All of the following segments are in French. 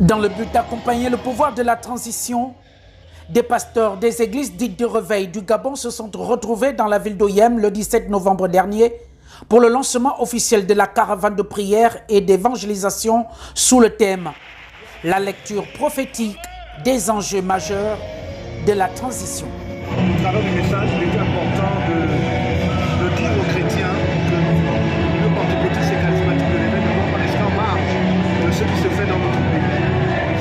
Dans le but d'accompagner le pouvoir de la transition, des pasteurs des églises dites de réveil du Gabon se sont retrouvés dans la ville d'Oyem le 17 novembre dernier pour le lancement officiel de la caravane de prière et d'évangélisation sous le thème « La lecture prophétique des enjeux majeurs de la transition ». Au travers du message, il est important de dire aux chrétiens que le pentecôtistes et charismatiques de l'évêque ne vont pas rester en marge de ce qui se fait dans notre pays.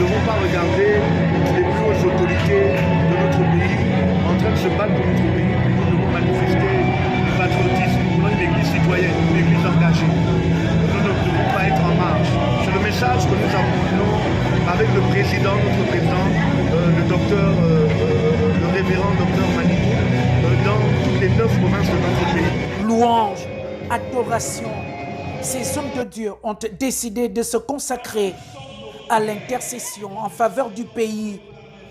Nous ne devons pas regarder les plus hautes autorités de notre pays en train de se battre pour notre pays. Nous devons manifester le patriotisme. Nous voulons une église citoyenne, une église engagée. Nous ne devons pas être en marge. C'est le message que nous apportons avec le président, notre président, le révérend docteur Manitou, dans toutes les 9 provinces de notre pays. Louange, adoration, ces hommes de Dieu ont décidé de se consacrer à l'intercession en faveur du pays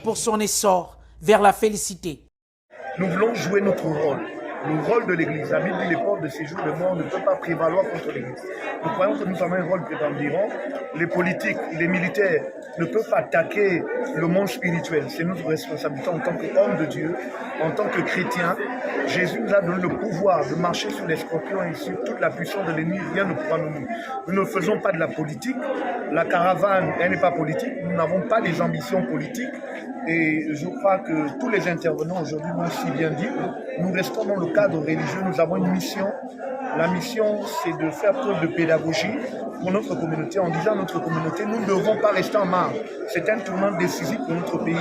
pour son essor vers la félicité. Nous voulons jouer notre rôle. Le rôle de l'Église. La Bible dit les portes de séjour de mort ne peuvent pas prévaloir contre l'Église. Nous croyons que nous avons un rôle prépondérant. Les politiques, les militaires ne peuvent pas attaquer le monde spirituel. C'est notre responsabilité en tant qu'homme de Dieu, en tant que chrétien. Jésus nous a donné le pouvoir de marcher sur les scorpions et sur toute la puissance de l'ennemi. Rien ne pourra nous nuire. Nous ne faisons pas de la politique. La caravane, elle n'est pas politique. Nous n'avons pas des ambitions politiques. Et je crois que tous les intervenants aujourd'hui m'ont si bien dit, nous restons dans le cadre religieux, nous avons une mission. La mission, c'est de faire preuve de pédagogie pour notre communauté, en disant à notre communauté, nous ne devons pas rester en marge. C'est un tournant décisif pour notre pays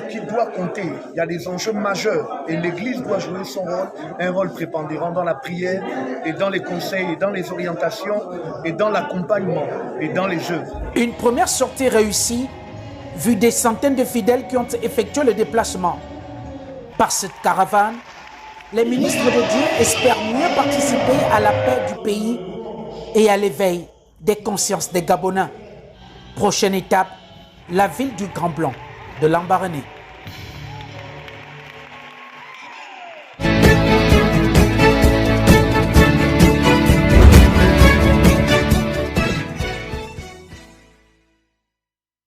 qui doit compter. Il y a des enjeux majeurs et l'Église doit jouer son rôle, un rôle prépondérant dans la prière et dans les conseils, et dans les orientations et dans l'accompagnement et dans les œuvres. Une première sortie réussie, vu des centaines de fidèles qui ont effectué le déplacement. Par cette caravane, les ministres de Dieu espèrent mieux participer à la paix du pays et à l'éveil des consciences des Gabonais. Prochaine étape, la ville du Grand Blanc de Lambaréné.